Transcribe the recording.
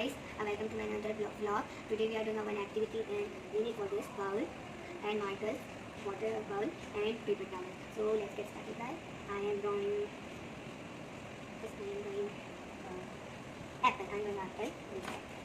guys, welcome to my another vlog. Today we are doing one activity and we need for this bowl and markers, water bowl and paper towel. So let's get started guys. I am drawing apple. I'm drawing apple.